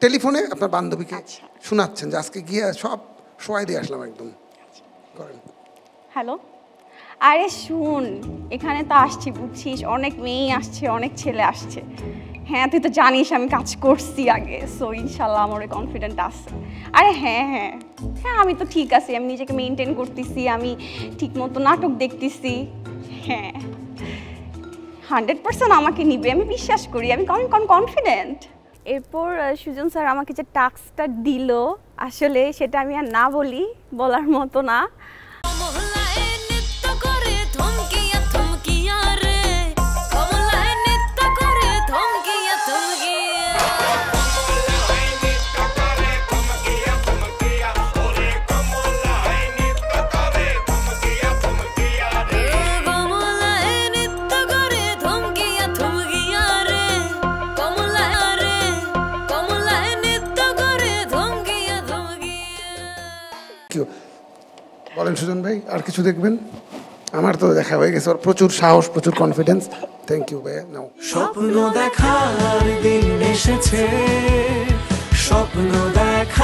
টেলিফোনে আপনার বান্ধবীকে শোনাচ্ছেন যে আজকে গিয়ে সব শোয়াই দিয়ে আসলাম একদম। করেন। হ্যালো, আরে শুন, এখানে তো আসছি বুঝছিস, অনেক মেয়েই আসছে, অনেক ছেলে আসছে। হ্যাঁ তুই তো জানিস আমি কাজ করছি আগে, সো ইনশাল্লাহ আমার কনফিডেন্ট আছে। আরে হ্যাঁ হ্যাঁ হ্যাঁ, আমি তো ঠিক আছি, আমি নিজেকে মেনটেন করতেছি, আমি ঠিক মতো নাটক দেখতেছি। হ্যাঁ 100% আমাকে নিবে, আমি বিশ্বাস করি, আমি কনফিডেন্ট। এরপর সুজন স্যার আমাকে যে টাস্কটা দিল, আসলে সেটা আমি আর না বলি, বলার মতো না। বলেন সুজন ভাই, আর কিছু দেখবেন? আমার তো দেখা হয়ে গেছে, প্রচুর সাহস, প্রচুর কনফিডেন্স। থ্যাংক ইউ ভাইয়া। নাও। স্বপ্ন দেখার দিন এসেছে, স্বপ্ন দেখ